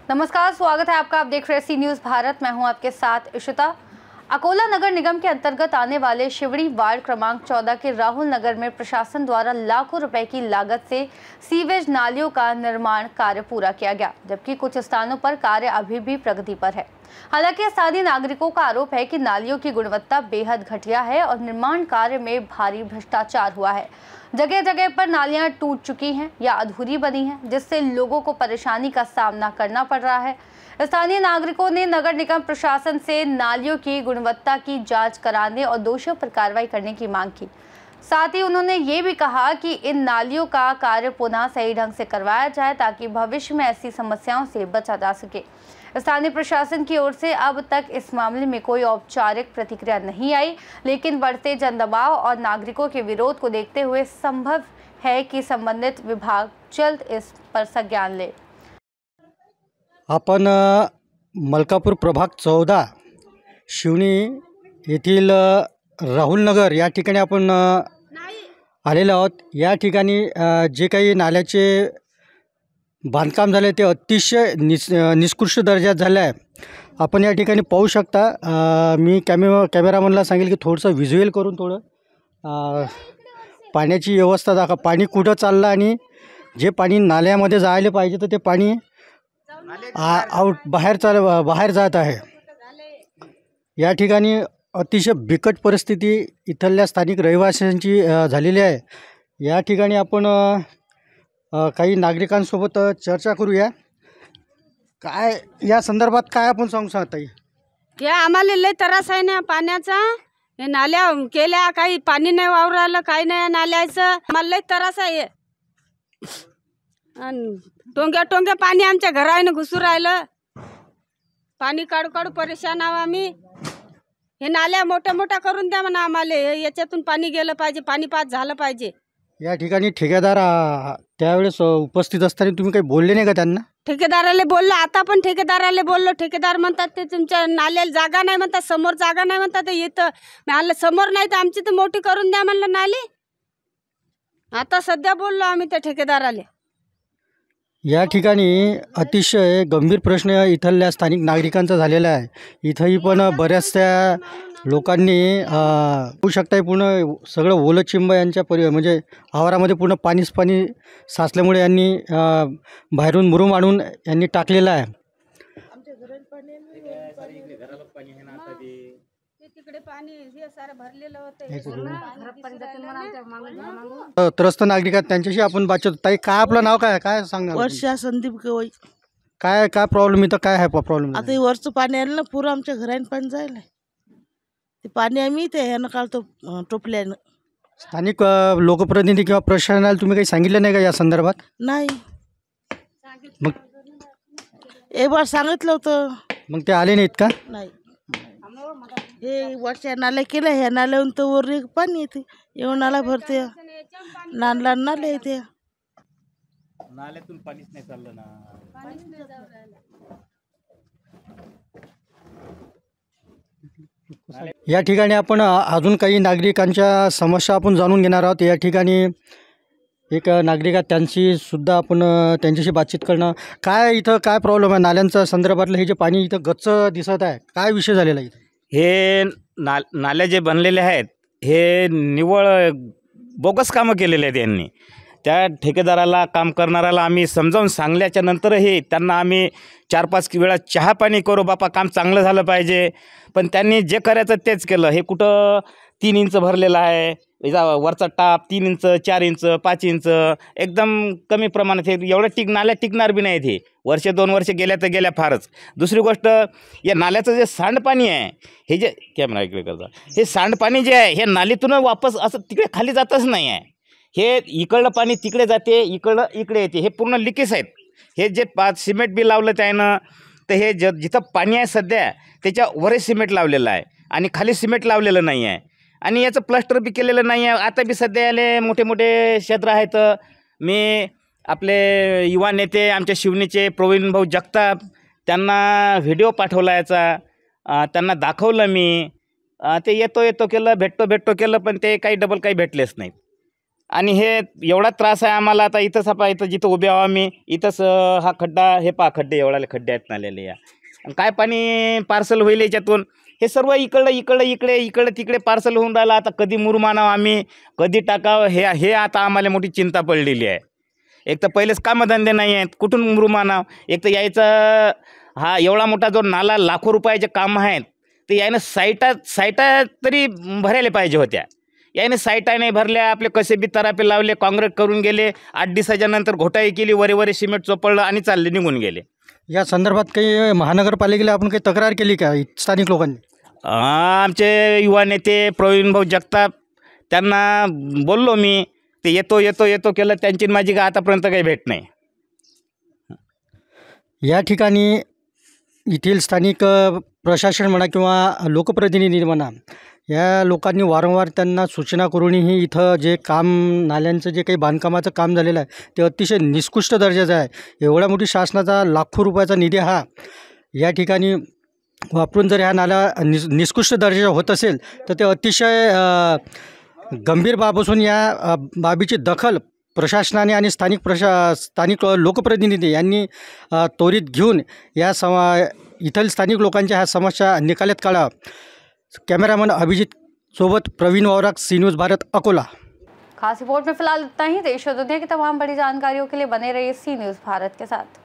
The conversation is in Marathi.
नमस्कार, स्वागत है आपका। आप देख रहे हैं सी न्यूज़ भारत। मैं हूं आपके साथ इशिता। अकोला नगर निगम के अंतर्गत आने वाले शिवड़ी वार्ड क्रमांक 14 के राहुल नगर में प्रशासन द्वारा लाखों रुपए की लागत से सीवेज नालियों का निर्माण कार्य पूरा किया गया, जबकि कुछ स्थानों पर कार्य अभी भी प्रगति पर है। हालांकि स्थानीय नागरिकों का आरोप है कि नालियों की गुणवत्ता बेहद घटिया है और निर्माण कार्य में भारी भ्रष्टाचार हुआ है। जगह जगह पर नालियां टूट चुकी हैं या अधूरी बनी हैं, जिससे लोगों को परेशानी का सामना करना पड़ रहा है। स्थानीय नागरिकों ने नगर निगम प्रशासन से नालियों की गुणवत्ता की जांच कराने और दोषियों पर कार्रवाई करने की मांग की। साथ ही उन्होंने ये भी कहा कि इन नालियों का कार्य पुनः सही ढंग से करवाया जाए ताकि भविष्य में ऐसी समस्याओं से बचा जा सके। स्थानीय प्रशासन की ओर से अब तक इस मामले में कोई औपचारिक प्रतिक्रिया नहीं आई, लेकिन बढ़ते जनदबाव और नागरिकों के विरोध को देखते हुए संभव है कि संबंधित विभाग जल्द इस पर संज्ञान ले। आपण मलकापूर प्रभाग 14 शिवणी येथील राहुल नगर या ठिकाणी आपण आलेलो आहोत। या ठिकाणी जे काही नाल्याचे बांधकाम झाले ते अतिशय निष्कृष्ट दर्जात झाले आहे। आपण या ठिकाणी पाहू शकता। मी कॅमेरामनला सांगेल की थोडंसं व्हिज्युअल करून थोडं पाण्याची व्यवस्था दाखवा। पाणी कुठं चाललं आणि जे पाणी नाल्यामध्ये जायला पाहिजे तर ते पाणी बाहेर जात आहे। या ठिकाणी अतिशय बिकट परिस्थिती इथल्या स्थानिक रहिवाशांची झालेली आहे। या ठिकाणी आपण काही नागरिकांसोबत चर्चा करूया। काय या संदर्भात काय आपण सांगू शकता? या आम्हाला लय त्रास आहे ना पाण्याचा। हे नाल्या केल्या काही पाणी नाही वावरालं, काही नाही नाल्याचं। आम्हाला लय त्रास आहे। टोंग्या पाणी आमच्या घराने घुसू राहिलं। पाणी काढू काढू परेशान आहो आम्ही। हे नाल्या मोठ्या करून द्या म्हणा आम्हाला। याच्यातून पाणी गेलं पाहिजे, पाणी पास झालं पाहिजे। या ठिकाणी ठेकेदार त्यावेळेस उपस्थित असताना तुम्ही काही बोलले नाही का त्यांना? ठेकेदाराला बोललो, आता पण ठेकेदाराला बोललो। ठेकेदार म्हणतात ते तुमच्या नाल्याला जागा नाही म्हणतात, समोर जागा नाही म्हणतात। ते येतं म्हणलं समोर नाही तर आमची तर मोठी करून द्या म्हणलं नाली। आता सध्या बोललो आम्ही त्या ठेकेदाराला। या ठिकाणी अतिशय गंभीर प्रश्न इथल्या स्थानिक नागरिकांचा झालेला आहे। इथंही पण बऱ्याचशा लोकांनी होऊ शकता पूर्ण सगळं ओलं चिंब यांच्या म्हणजे आवारामध्ये पूर्ण पाणी साचल्यामुळे यांनी बाहेरून मुरुम आणून यांनी टाकलेला आहे। त्रस्त नागरिक त्यांच्याशी आपण बातचीत। ताई, काय आपलं नाव काय सांगा? वर्षा संदीप गवई। काय प्रॉब्लेम इथं काय आहे प्रॉब्लेम? आता हे वरचं पाणी आलं ना, पुरं आमच्या घराने पाणी जायला। ते पाणी आम्ही ते ह्यानं काढतो टोपल्यानं। स्थानिक लोकप्रतिनिधी किंवा प्रशासनाला तुम्ही काही सांगितलं नाही का या संदर्भात? नाही, मग एक बार सांगितलं होतं, मग ते आले नाहीत का? नाही। हे वरच्या नाल्या केल्या, ह्या नाल्याहून तर वर पाणी येते। येऊन नाला भरते, नाल्या येते। नाल्यातून पाणीच नाही चाललं ना। या ठिकाणी आपण अजून काही नागरिकांच्या समस्या आपण जाणून घेणार आहोत। या ठिकाणी एक नागरिक आहे, त्यांची सुद्धा आपण त्यांच्याशी बातचीत करणं। काय इथं काय प्रॉब्लेम आहे नाल्यांच्या संदर्भातलं? हे जे पाणी इथं गच्च दिसत आहे, काय विषय झालेला आहे? हे नाल्या जे बनलेले आहेत हे निव्वळ बोगस कामं केलेले आहेत यांनी। त्या ठेकेदाराला, काम करणाऱ्याला आम्ही समजावून सांगल्याच्या नंतरही त्यांना आम्ही 4-5 वेळा चहा पाणी करू, बापा काम चांगलं झालं पाहिजे, पण त्यांनी जे करायचं तेच केलं। हे कुठं 3 इंच भरलेलं आहे, वरचा टाप 3 इंच, 4 इंच, 5 इंच, एकदम कमी प्रमाणात। हे एवढं नाल्या टिकणार बी नाहीत। हे वर्ष 2 वर्ष गेल्या तर गेल्या फारच। दुसरी गोष्ट, या नाल्याचं जे सांडपाणी आहे, हे जे कॅमेरा इकडे करता, हे सांडपाणी जे आहे हे नालीतून वापस असं तिकडे खाली जातच नाही आहे। हे इकडलं पाणी तिकडे जाते, इकडलं इकडे येते। हे पूर्ण लिकेज आहेत। हे जे सिमेंट बी लावलं त्यानं, तर हे जिथं पाणी आहे सध्या त्याच्या वरच सिमेंट लावलेलं आहे आणि खाली सिमेंट लावलेलं नाही आहे आणि याचं प्लास्टर बी केलेलं नाही आहे। आता बी सध्या याले मोठे क्षेत्र आहेत। मी आपले युवा नेते आमच्या शिवणीचे प्रवीण भाऊ जगताप त्यांना व्हिडिओ पाठवला याचा, त्यांना दाखवलं मी। ते येतो केलं, भेटतो केलं, पण ते काही डबल काही भेटलेच नाहीत। आणि हे एवढा त्रास आहे आम्हाला. आता इथंच पहा, इथं जिथं उभे आहो आम्ही, इथंच हा खड्डा, हे पहा खड्डे, एवढाले खड्डे आहेत नालेले या. आणि काय पाणी पार्सल होईल याच्यातून, हे सर्व इकडं तिकडे पार्सल होऊन राहिलं. आता कधी मुरुम आणावं आम्ही, कधी टाकावं, हे आता आम्हाला मोठी चिंता पडलेली आहे. एक तर पहिलेच कामधंदे नाही आहेत, कुठून मुरुम आणावं. एक तर यायचं हा एवढा मोठा जो नाला, लाखो रुपयाचे काम आहेत, तर यानं साईटा तरी भरायला पाहिजे होत्या. याने साईटा नाही भरल्या, आपले कसे बी तरापे लावले, काँक्रीट करून गेले. 8 दिवसाच्या नंतर घोटाई केली, वरे सिमेंट चोपडलं आणि चालले निघून गेले. या संदर्भात काही महानगरपालिकेला आपण काही तक्रार केली का स्थानिक लोकांनी? आमचे युवा नेते प्रवीण भाऊ जगताप, त्यांना बोललो मी, ते येतो केलं. त्यांची माझी का आतापर्यंत काही भेट नाही. या ठिकाणी येथील स्थानिक प्रशासन म्हणा किंवा लोकप्रतिनिधी म्हणा, या लोकांनी वारंवार त्यांना सूचना करूनही इथं जे काम, नाल्यांचं जे काही बांधकामाचं काम झालेलं आहे ते अतिशय निकृष्ट दर्जाचं आहे. एवढ्या मोठी शासनाचा लाखो रुपयाचा निधी हा या ठिकाणी वापरून जर ह्या नाला निकृष्ट दर्जाचा होत असेल तर ते अतिशय गंभीर बाब असून या बाबीची दखल प्रशासनाने आणि स्थानिक लोकप्रतिनिधी यांनी त्वरित घेऊन या इथील स्थानिक लोकांच्या ह्या समस्या निकालात काढा. कैमरामैन अभिजीत सोबत प्रवीण वावराक, सी न्यूज़ भारत, अकोला. खास रिपोर्ट में फिलहाल इतना ही। देश और दुनिया की तमाम बड़ी जानकारियों के लिए बने रहिए सी न्यूज़ भारत के साथ।